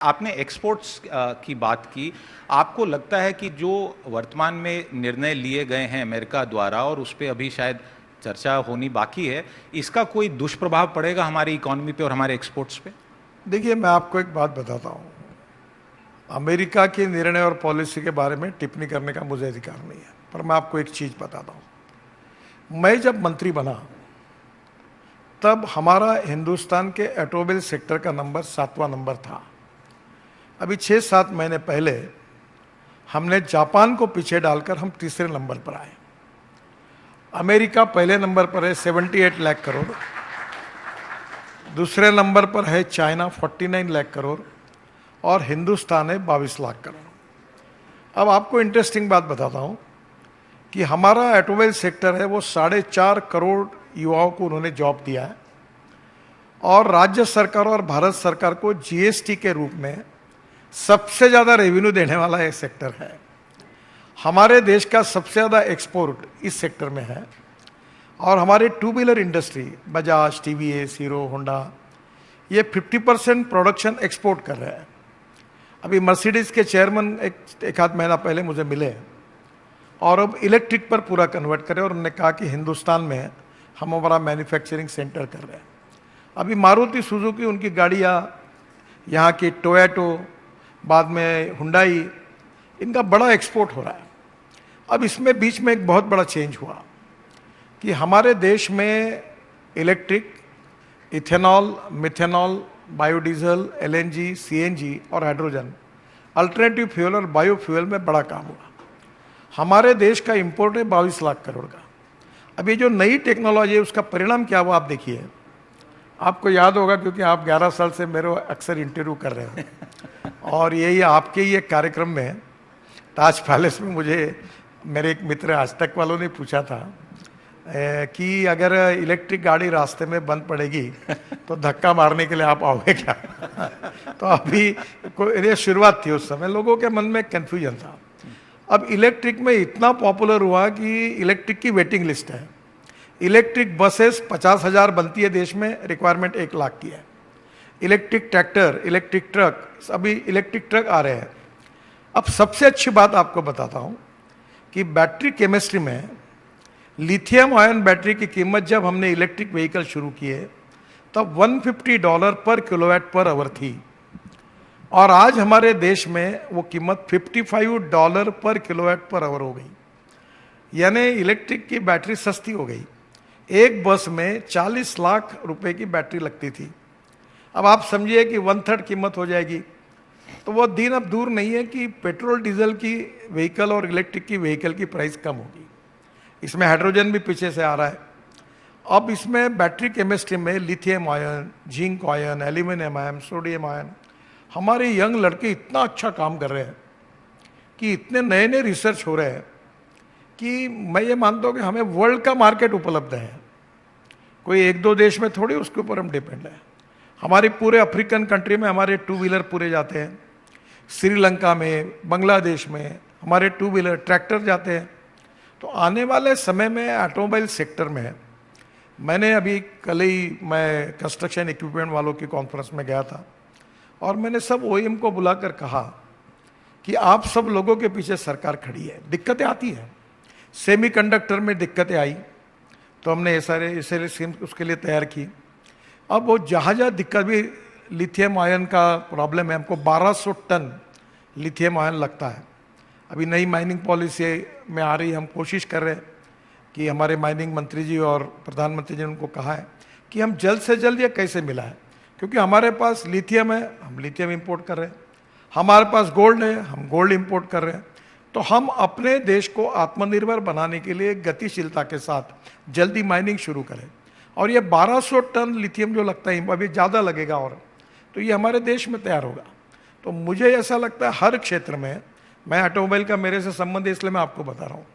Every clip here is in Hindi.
आपने एक्सपोर्ट्स की बात की। आपको लगता है कि जो वर्तमान में निर्णय लिए गए हैं अमेरिका द्वारा और उस पे अभी शायद चर्चा होनी बाकी है, इसका कोई दुष्प्रभाव पड़ेगा हमारी इकोनॉमी पे और हमारे एक्सपोर्ट्स पे? देखिए, मैं आपको एक बात बताता हूँ। अमेरिका के निर्णय और पॉलिसी के बारे में टिप्पणी करने का मुझे अधिकार नहीं है, पर मैं आपको एक चीज़ बताता हूँ। मैं जब मंत्री बना तब हमारा हिंदुस्तान के ऑटोमोबाइल सेक्टर का नंबर 7वां नंबर था। अभी 6-7 महीने पहले हमने जापान को पीछे डालकर हम तीसरे नंबर पर आए। अमेरिका पहले नंबर पर है 78 लाख करोड़, दूसरे नंबर पर है चाइना 49 लाख करोड़ और हिंदुस्तान है 22 लाख करोड़। अब आपको इंटरेस्टिंग बात बताता हूँ कि हमारा ऑटोमोबाइल सेक्टर है वो 4.5 करोड़ युवाओं को उन्होंने जॉब दिया है और राज्य सरकार और भारत सरकार को जीएसटी के रूप में सबसे ज़्यादा रेवेन्यू देने वाला एक सेक्टर है। हमारे देश का सबसे ज़्यादा एक्सपोर्ट इस सेक्टर में है और हमारी two wheeler industry Bajaj, TVS, hero, Honda ये 50% प्रोडक्शन एक्सपोर्ट कर रहे हैं। अभी मर्सिडीज़ के चेयरमैन एक आध महीना पहले मुझे मिले और अब इलेक्ट्रिक पर पूरा कन्वर्ट करें और उन्होंने कहा कि हिंदुस्तान में हम हमारा मैन्युफैक्चरिंग सेंटर कर रहे हैं। अभी मारुति सुजुकी उनकी गाड़ियाँ, यहाँ की टोयोटो, बाद में हुंडई, इनका बड़ा एक्सपोर्ट हो रहा है। अब इसमें बीच में एक बहुत बड़ा चेंज हुआ कि हमारे देश में electric, ethanol, methanol, biodiesel, LNG, CNG और हाइड्रोजन, अल्टरनेटिव फ्यूल और बायोफ्यूल में बड़ा काम हुआ। हमारे देश का इंपोर्ट है 22 लाख करोड़ का। अब ये जो नई टेक्नोलॉजी है उसका परिणाम क्या हुआ आप देखिए। आपको याद होगा क्योंकि आप 11 साल से मेरे अक्सर इंटरव्यू कर रहे हो और यही आपके ही एक कार्यक्रम में ताज पैलेस में मुझे मेरे एक मित्र आज तक वालों ने पूछा था कि अगर इलेक्ट्रिक गाड़ी रास्ते में बंद पड़ेगी तो धक्का मारने के लिए आप आओगे क्या? तो अभी ये शुरुआत थी, उस समय लोगों के मन में कन्फ्यूजन था। अब इलेक्ट्रिक में इतना पॉपुलर हुआ कि इलेक्ट्रिक की वेटिंग लिस्ट है। इलेक्ट्रिक बसेस 50,000 बनती है देश में, रिक्वायरमेंट 1 लाख की है। इलेक्ट्रिक ट्रैक्टर, इलेक्ट्रिक ट्रक, अभी इलेक्ट्रिक ट्रक आ रहे हैं। अब सबसे अच्छी बात आपको बताता हूँ कि बैटरी केमिस्ट्री में लिथियम आयन बैटरी की कीमत जब हमने इलेक्ट्रिक व्हीकल शुरू किए तब $150 पर किलोवाट पर आवर थी और आज हमारे देश में वो कीमत $55 पर किलोवाट पर आवर हो गई। यानी इलेक्ट्रिक की बैटरी सस्ती हो गई। एक बस में 40 लाख रुपए की बैटरी लगती थी, अब आप समझिए कि 1/3 कीमत हो जाएगी। तो वो दिन अब दूर नहीं है कि पेट्रोल डीजल की व्हीकल और इलेक्ट्रिक की व्हीकल की प्राइस कम होगी। इसमें हाइड्रोजन भी पीछे से आ रहा है। अब इसमें बैटरी केमिस्ट्री में lithium ion, zinc ion, aluminium ion, sodium ion, हमारे यंग लड़के इतना अच्छा काम कर रहे हैं कि इतने नए नए रिसर्च हो रहे हैं कि मैं ये मानता हूँ कि हमें वर्ल्ड का मार्केट उपलब्ध है। कोई एक दो देश में थोड़ी उसके ऊपर हम डिपेंड है। हमारी पूरे अफ्रीकन कंट्री में हमारे टू व्हीलर पूरे जाते हैं, श्रीलंका में, बांग्लादेश में हमारे टू व्हीलर ट्रैक्टर जाते हैं। तो आने वाले समय में ऑटोमोबाइल सेक्टर में मैंने अभी कल ही मैं कंस्ट्रक्शन इक्विपमेंट वालों की कॉन्फ्रेंस में गया था और मैंने सब ओईएम को बुलाकर कहा कि आप सब लोगों के पीछे सरकार खड़ी है। दिक्कतें आती हैं, सेमीकंडक्टर में दिक्कतें आई तो हमने ये सारे स्कीम उसके लिए तैयार की। अब वो जहाँ दिक्कत भी, लिथियम आयन का प्रॉब्लम है, हमको 1200 टन लिथियम आयन लगता है। अभी नई माइनिंग पॉलिसी में आ रही है, हम कोशिश कर रहे हैं कि हमारे माइनिंग मंत्री जी और प्रधानमंत्री जी ने उनको कहा है कि हम जल्द से जल्द ये कैसे मिला है, क्योंकि हमारे पास लिथियम है, हम लिथियम इंपोर्ट कर रहे हैं, हमारे पास गोल्ड है, हम गोल्ड इंपोर्ट कर रहे हैं। तो हम अपने देश को आत्मनिर्भर बनाने के लिए गतिशीलता के साथ जल्दी माइनिंग शुरू करें। और ये 1200 टन लिथियम जो लगता है, अभी ज़्यादा लगेगा और तो ये हमारे देश में तैयार होगा। तो मुझे ऐसा लगता है हर क्षेत्र में, मैं ऑटोमोबाइल का मेरे से संबंध है इसलिए मैं आपको बता रहा हूँ।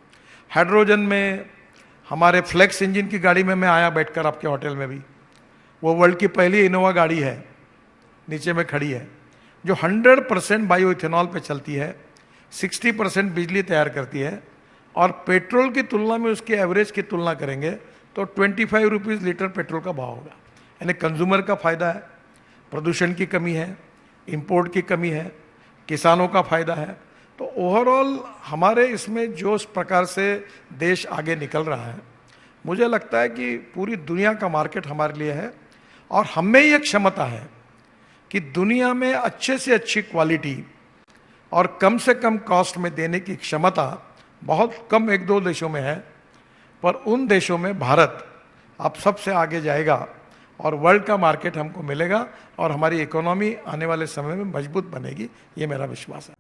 हाइड्रोजन में हमारे फ्लेक्स इंजन की गाड़ी में मैं आया बैठकर आपके होटल में भी, वो वर्ल्ड की पहली इनोवा गाड़ी है, नीचे में खड़ी है, जो 100% बायो इथेनॉल पे चलती है, 60% बिजली तैयार करती है और पेट्रोल की तुलना में उसके एवरेज की तुलना करेंगे तो 25 रुपीज़ लीटर पेट्रोल का भाव होगा। यानी कंज्यूमर का फायदा है, प्रदूषण की कमी है, इंपोर्ट की कमी है, किसानों का फायदा है। तो ओवरऑल हमारे इसमें जो इस प्रकार से देश आगे निकल रहा है, मुझे लगता है कि पूरी दुनिया का मार्केट हमारे लिए है और हम में ये क्षमता है कि दुनिया में अच्छे से अच्छी क्वालिटी और कम से कम कॉस्ट में देने की क्षमता बहुत कम 1-2 देशों में है, पर उन देशों में भारत अब सबसे आगे जाएगा और वर्ल्ड का मार्केट हमको मिलेगा और हमारी इकोनॉमी आने वाले समय में मजबूत बनेगी, ये मेरा विश्वास है।